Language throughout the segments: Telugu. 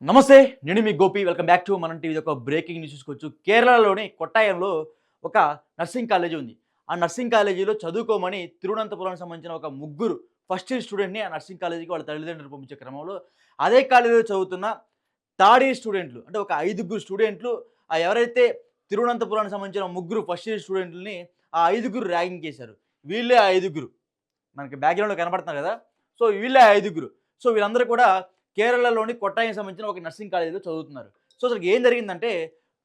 నమస్తే. నేను మీ గోపి. వెల్కమ్ బ్యాక్ టు మనం టీవీ. ఒక బ్రేకింగ్ న్యూస్ చూసుకోవచ్చు. కేరళలోని కొట్టాయంలో ఒక నర్సింగ్ కాలేజీ ఉంది. ఆ నర్సింగ్ కాలేజీలో చదువుకోమని తిరువనంతపురానికి సంబంధించిన ఒక ముగ్గురు ఫస్ట్ ఇయర్ స్టూడెంట్‌ని ఆ నర్సింగ్ కాలేజీకి వాళ్ళ తల్లిదండ్రులు పంపించే క్రమంలో అదే కాలేజీలో చదువుతున్న థర్డ్ ఇయర్ స్టూడెంట్లు అంటే ఒక ఐదుగురు స్టూడెంట్లు ఎవరైతే తిరువనంతపురానికి సంబంధించిన ముగ్గురు ఫస్ట్ ఇయర్ స్టూడెంట్లని ఆ ఐదుగురు ర్యాగింగ్ చేశారు. వీళ్ళే ఆ ఐదుగురు. మనకి బ్యాక్‌గ్రౌండ్‌లో కనపడుతున్నారు కదా! సో, వీళ్ళే ఆ ఐదుగురు. సో, వీళ్ళందరూ కూడా కేరళలోని కొట్టాయంకి సంబంధించిన ఒక నర్సింగ్ కాలేజీలో చదువుతున్నారు. సో, అసలు ఏం జరిగిందంటే,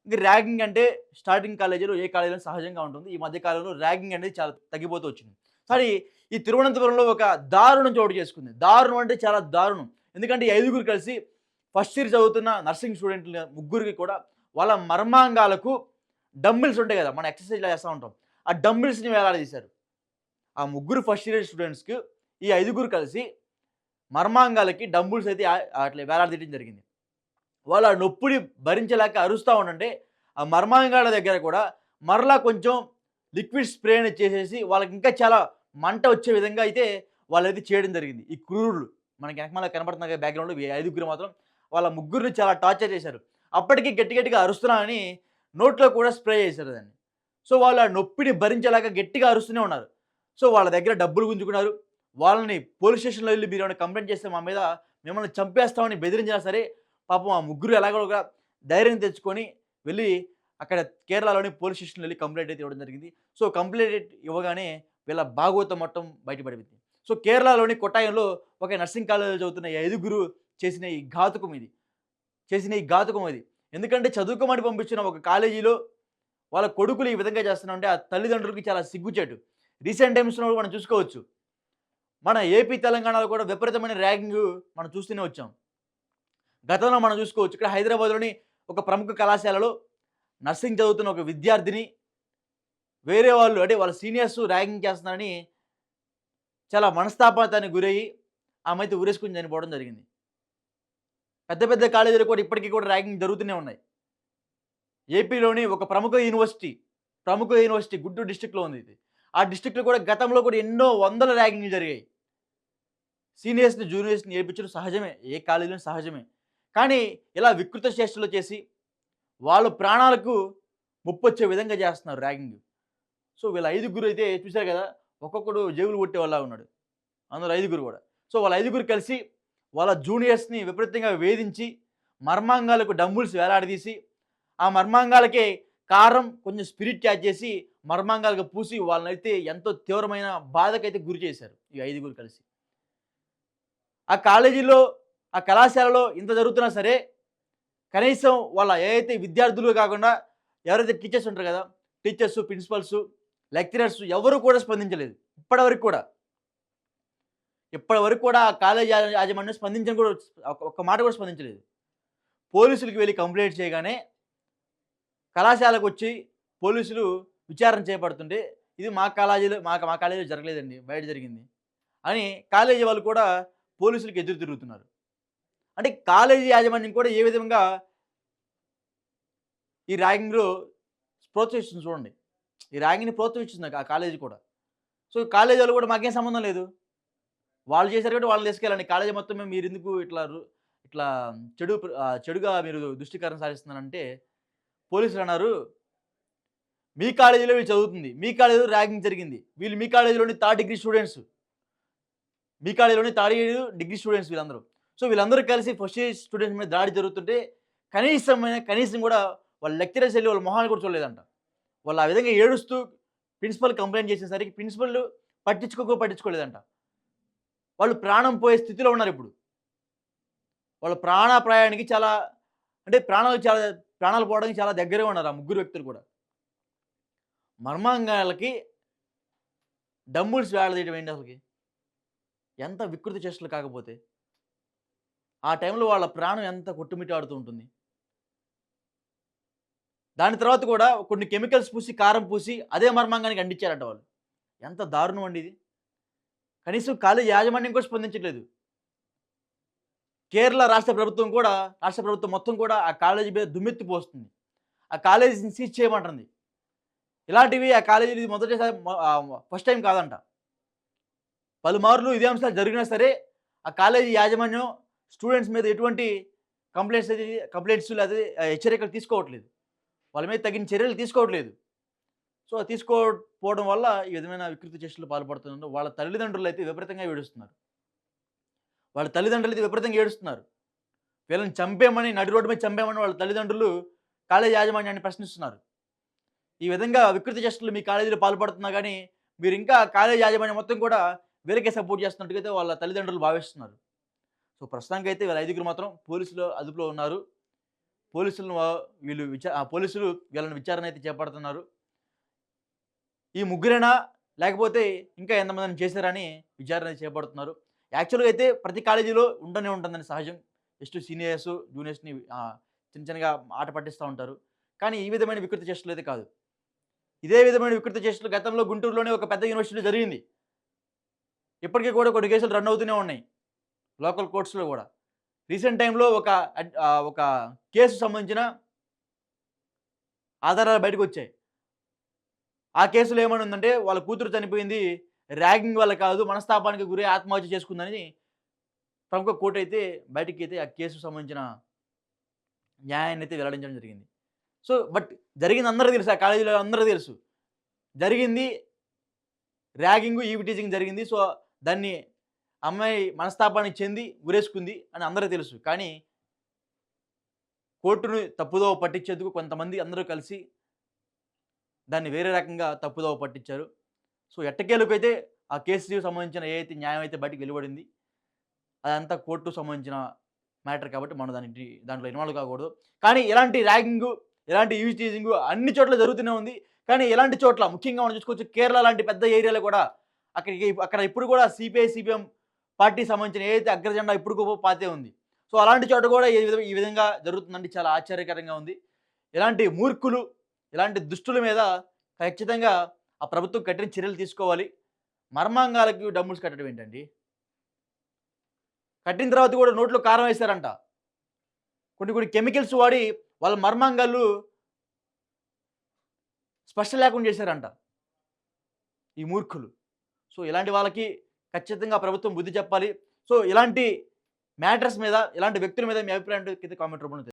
ఇంక ర్యాగింగ్ అంటే స్టార్టింగ్ కాలేజీలో ఏ కాలేజీలో సహజంగా ఉంటుంది. ఈ మధ్య కాలంలో ర్యాగింగ్ అనేది చాలా తగ్గిపోతూ వచ్చింది. కానీ ఈ తిరువనంతపురంలో ఒక దారుణం చోటు చేసుకుంది. దారుణం అంటే చాలా దారుణం. ఎందుకంటే ఈ ఐదుగురు కలిసి ఫస్ట్ ఇయర్ చదువుతున్న నర్సింగ్ స్టూడెంట్‌లు ముగ్గురికి కూడా వాళ్ళ మర్మాంగాలకు డంబెల్స్ ఉంటాయి కదా! మనం ఎక్సర్‌సైజ్‌లు చేస్తా ఉంటాం. ఆ డంబెల్స్‌ని వేలాడదీశారు. ఆ ముగ్గురు ఫస్ట్ ఇయర్ స్టూడెంట్స్‌కి ఈ ఐదుగురు కలిసి మర్మాంగాలకి డంబుల్స్ అయితే అట్లా వేలాడదీయడం జరిగింది. వాళ్ళు ఆ నొప్పిని భరించలేక అరుస్తా ఉండంటే, ఆ మర్మాంగాల దగ్గర కూడా మరలా కొంచెం లిక్విడ్ స్ప్రే అనేది చేసేసి వాళ్ళకి ఇంకా చాలా మంట వచ్చే విధంగా అయితే వాళ్ళైతే చేయడం జరిగింది. ఈ క్రూరులు మనకి వెనకమాల కనపడుతున్న కదా బ్యాక్‌గ్రౌండ్‌లో ఈ ఐదుగురు మాత్రం వాళ్ళ ముగ్గురిని చాలా టార్చర్ చేశారు. అప్పటికి గట్టి గట్టిగా అరుస్తున్నానని నోట్లో కూడా స్ప్రే చేశారు దాన్ని. సో, వాళ్ళు ఆ నొప్పిని భరించలేక గట్టిగా అరుస్తూనే ఉన్నారు. సో, వాళ్ళ దగ్గర డబ్బులు గుంజుకున్నారు. వాళ్ళని పోలీస్ స్టేషన్‌లో ఎళ్లి మీరేమైనా కంప్లెయింట్ చేస్తే మా మీద మిమ్మల్ని చంపేస్తామని బెదిరించినా సరే, పాపం ఆ ముగ్గురు ఎలాగోలాగా ధైర్యం తెచ్చుకొని వెళ్లి అక్కడ కేరళలోని పోలీస్ స్టేషన్‌లో ఎళ్లి కంప్లెయింట్ అయితే ఇవ్వడం జరిగింది. సో, కంప్లెయింట్ ఇవ్వగానే వీళ్ళ భాగోతం మొత్తం బయటపడింది. సో, కేరళలోని కొట్టాయంలో ఒక నర్సింగ్ కాలేజ్‌లో చదువుతున్న ఈ ఐదుగురు చేసిన ఈ ఘాతుకం ఇది. చేసిన ఈ ఘాతుకం ఇది. ఎందుకంటే చదువుకోమని పంపించిన ఒక కాలేజీలో వాళ్ళ కొడుకులు ఈ విధంగా చేస్తున్నారంటే ఆ తల్లిదండ్రులకి చాలా సిగ్గుచేటు. రీసెంట్ టైమ్స్‌లో మనం చూసుకోవచ్చు. మన ఏపీ, తెలంగాణలో కూడా విపరీతమైన ర్యాగింగు మనం చూస్తూనే వచ్చాం. గతంలో మనం చూసుకోవచ్చు. ఇక్కడ హైదరాబాద్‌లోని ఒక ప్రముఖ కళాశాలలో నర్సింగ్ చదువుతున్న ఒక విద్యార్థిని వేరే వాళ్ళు అంటే వాళ్ళ సీనియర్స్ ర్యాగింగ్ చేస్తున్నారని చాలా మనస్తాపాతానికి గురయ్యి ఆమె అయితే ఉరేసుకొని చనిపోవడం జరిగింది. పెద్ద పెద్ద కాలేజీలు కూడా ఇప్పటికి కూడా ర్యాగింగ్ జరుగుతూనే ఉన్నాయి. ఏపీలోని ఒక ప్రముఖ యూనివర్సిటీ గుంటూరు డిస్ట్రిక్ట్‌లో ఉంది ఇది. ఆ డిస్ట్రిక్ట్‌లో కూడా గతంలో కూడా ఎన్నో వందల ర్యాగింగ్‌లు జరిగాయి. సీనియర్స్‌ని, జూనియర్స్‌ని ఏడిపించడం సహజమే. ఏ కాలేజీలోని సహజమే. కానీ ఇలా వికృత చేష్టలు చేసి వాళ్ళ ప్రాణాలకు ముప్పొచ్చే విధంగా చేస్తున్నారు ర్యాగింగ్. సో, వీళ్ళ ఐదుగురు అయితే చూసారు కదా! ఒక్కొక్కడు జేబులు కొట్టేవాళ్ళలాగా ఉన్నాడు. అందులో ఐదుగురు కూడా. సో, వాళ్ళ ఐదుగురు కలిసి వాళ్ళ జూనియర్స్‌ని విపరీతంగా వేధించి మర్మాంగాలకు డంబుల్స్ వేలాడదీసి ఆ మర్మాంగాలకే కారం, కొంచెం స్పిరిట్ యాడ్ చేసి మర్మాంగాలకు పూసి వాళ్ళనైతే ఎంతో తీవ్రమైన బాధకైతే గురి చేశారు. ఈ ఐదుగురు కలిసి. ఆ కాలేజీలో, ఆ కళాశాలలో ఇంత జరుగుతున్నా సరే, కనీసం వాళ్ళ ఏదైతే విద్యార్థులు కాకుండా ఎవరైతే టీచర్స్ ఉంటారు కదా! టీచర్సు, ప్రిన్సిపల్సు, లెక్చరర్స్ ఎవరు కూడా స్పందించలేదు. ఇప్పటివరకు కూడా. ఇప్పటివరకు కూడా ఆ కాలేజీ యాజమాన్యం స్పందించని కూడా ఒక్క మాట కూడా స్పందించలేదు. పోలీసులకి వెళ్లి కంప్లెయింట్ చేయగానే కళాశాలకొచ్చి పోలీసులు విచారణ చేపడుతుంటే, ఇది మా కాలేజీలో జరగలేదండి. బయట జరిగింది. అని కాలేజీ వాళ్ళు కూడా పోలీసులకి ఎదురు తిరుగుతున్నారు. అంటే కాలేజీ యాజమాన్యం కూడా ఏ విధంగా ఈ ర్యాగింగ్‌లో ప్రోత్సహిస్తుంది చూడండి. ఈ ర్యాగింగ్‌ని ప్రోత్సహిస్తుంది ఆ కాలేజీ కూడా. సో, కాలేజీ వాళ్ళు కూడా మాకేం సంబంధం లేదు. వాళ్ళు చేశారు కాబట్టి వాళ్ళని తీసుకెళ్ళండి. కాలేజీ మొత్తం మీద మీరెందుకు ఇట్లా చెడుగా మీరు దృష్టికరణ సారిస్తున్నారంటే పోలీసులన్నారు, "మీ కాలేజీలో వీళ్ళు చదువుతుంది. మీ కాలేజీలో ర్యాగింగ్ జరిగింది. వీళ్ళు మీ కాలేజీలోని థర్డ్ డిగ్రీ స్టూడెంట్స్. మీ కాలేజీలోని థర్డ్ ఇయర్ డిగ్రీ స్టూడెంట్స్ వీళ్ళందరూ. సో, వీళ్ళందరూ కలిసి ఫస్ట్ ఇయర్ స్టూడెంట్స్ మీద దాడి జరుగుతుంటే కనీసం కూడా వాళ్ళ లెక్చరర్స్ ఎళ్లి వాళ్ళ మొహాన్ని కూడా చూడలేదంట. వాళ్ళు ఆ విధంగా ఏడుస్తూ ప్రిన్సిపల్ కంప్లెయింట్ చేసేసరికి ప్రిన్సిపల్ పట్టించుకోలేదంట. వాళ్ళు ప్రాణం పోయే స్థితిలో ఉన్నారిప్పుడు. వాళ్ళ ప్రాణాపాయానికి చాలా అంటే ప్రాణాలు పోవడానికి చాలా దగ్గరే ఉన్నారు ఆ ముగ్గురు వ్యక్తులు కూడా. మర్మాంగాలకి డంబుల్స్ వేలాడదీయడం ఏంటి అసలకి? ఎంత వికృతి చేష్టలు కాకపోతే. ఆ టైంలో వాళ్ళ ప్రాణం ఎంత కొట్టుమిట్టాడుతూ ఉంటుంది. దాని తర్వాత కూడా కొన్ని కెమికల్స్ పూసి, కారం పూసి అదే మర్మాంగానికి అంటించారట వాళ్ళు. ఎంత దారుణం అండి ఇది. కనీసం కాలేజీ యాజమాన్యం కూడా స్పందించట్లేదు. కేరళ రాష్ట్ర ప్రభుత్వం మొత్తం కూడా ఆ కాలేజీ మీద దుమ్మెత్తి పోస్తుంది. ఆ కాలేజీని సీజ్ చేయమంటుంది. ఇలాంటివి ఆ కాలేజీలో ఇది ఫస్ట్ టైమ్ కాదంట. పలుమార్లు ఇదే అంశాలు జరిగినా సరే, ఆ కాలేజీ యాజమాన్యం స్టూడెంట్స్ మీద ఎటువంటి కంప్లైంట్స్ లేదా హెచ్చరికలు తీసుకోవట్లేదు. వాళ్ళ మీద తగిన చర్యలు తీసుకోవట్లేదు. సో, తీసుకోకపోవడం వల్ల ఈ విధమైన వికృతి చేష్టలకు పాల్పడుతున్నారు. వాళ్ళ తల్లిదండ్రులైతే విపరీతంగా ఏడుస్తున్నారు. వాళ్ళ తల్లిదండ్రులైతే విపరీతంగా ఏడుస్తున్నారు. వీళ్ళని చంపేయమని నడి రోడ్డు మీద చంపేయమని వాళ్ళ తల్లిదండ్రులు కాలేజీ యాజమాన్యాన్ని ప్రశ్నిస్తున్నారు. ఈ విధంగా వికృతి చేష్టలు మీ కాలేజీలో పాల్పడుతున్నా గానీ, మీరింకా కాలేజీ యాజమాన్యం మొత్తం కూడా వీళ్ళకే సపోర్ట్ చేస్తున్నట్టుగా అయితే వాళ్ళ తల్లిదండ్రులు భావిస్తున్నారు. సో, ప్రస్తుతానికైతే వీళ్ళ ఐదుగురు మాత్రం పోలీసుల అదుపులో ఉన్నారు. పోలీసులను పోలీసులు వీళ్ళని విచారణ అయితే చేపడుతున్నారు. ఈ ముగ్గురేనా? లేకపోతే ఇంకా ఎంతమందిని చేశారని విచారణ చేపడుతున్నారు. యాక్చువల్‌గా అయితే ప్రతి కాలేజీలో ఉండనే ఉంటుందండి సహజం. జస్ట్ సీనియర్స్, జూనియర్స్‌ని చిన్న చిన్నగా ఆట పట్టిస్తా ఉంటారు. కానీ ఈ విధమైన వికృతి చేష్టలైతే కాదు. ఇదే విధమైన వికృతి చేష్టలు గతంలో గుంటూరులోనే ఒక పెద్ద యూనివర్సిటీలో జరిగింది. ఇప్పటికి కూడా కొన్ని కేసులు రన్ అవుతూనే ఉన్నాయి. లోకల్ కోర్ట్స్‌లో గూడా. రీసెంట్ టైమ్‌లో ఒక కేసు సంబంధించిన ఆధారాలు బయటకొచ్చాయి. ఆ కేసులో ఏమనుందంటే వాళ్ళ కూతురు చనిపోయింది ర్యాగింగ్ వల్ల కాదు, మనస్తాపానికి గురై ఆత్మహత్య చేసుకుందని ప్రముఖ కోర్టయితే బయటికైతే ఆ కేసుకు సంబంధించిన న్యాయాన్నయితే వెల్లడించడం జరిగింది. సో, బట్ జరిగింది అందరికి తెలుసు. ఆ కాలేజీలో అందరికి తెలుసు. జరిగింది ర్యాగింగు, ఈవ్ టీజింగ్ జరిగింది. సో, దాన్ని అమ్మాయి మనస్తాపానికి చెంది ఉరేసుకుంది అని అందరికి తెలుసు. కానీ కోర్టుని తప్పుదోవ పట్టించేందుకు కొంతమంది అందరూ కలిసి దాన్ని వేరే రకంగా తప్పుదోవ పట్టించారు. సో, ఎట్టకేలకైతే ఆ కేసుకి సంబంధించిన ఏదైతే న్యాయం అయితే బయటికి వెలువడింది. అదంతా కోర్టుకు సంబంధించిన మ్యాటర్ కాబట్టి మనం దాంట్లో ఇన్వాల్వ్ కాకూడదు. కానీ ఇలాంటి ర్యాగింగు, ఇలాంటి ఈవ్ టీజింగు అన్ని చోట్ల జరుగుతూనే ఉంది. కానీ ఇలాంటి చోట్ల ముఖ్యంగా మనం చూసుకోవచ్చు కేరళ లాంటి పెద్ద ఏరియాలో కూడా అక్కడ ఇప్పుడు కూడా సిపిఐ, సిపిఎం పార్టీకి సంబంధించిన ఏదైతే అగ్రజెండా ఇప్పటికో పాతే ఉంది. సో, అలాంటి చోట కూడా ఈ విధంగా జరుగుతుందంటే చాలా ఆశ్చర్యకరంగా ఉంది. ఇలాంటి మూర్ఖులు, ఇలాంటి దుష్టుల మీద ఖచ్చితంగా ఆ ప్రభుత్వం కఠిన చర్యలు తీసుకోవాలి. మర్మాంగాలకి డంబుల్స్ కట్టడం ఏంటండి? కట్టిన తర్వాత కూడా నోట్లో కారం వేశారంట. కొన్ని కెమికల్స్ వాడి వాళ్ళ మర్మాంగాలు స్పర్శ లేకుండా చేశారంట ఈ మూర్ఖులు. సో, ఇలాంటి వాళ్ళకి ఖచ్చితంగా ప్రభుత్వం బుద్ధి చెప్పాలి. సో, ఇలాంటి మ్యాటర్స్ మీద, ఇలాంటి వ్యక్తుల మీద మీ అభిప్రాయం ఏంటో కింద కామెంట్ రూపంలో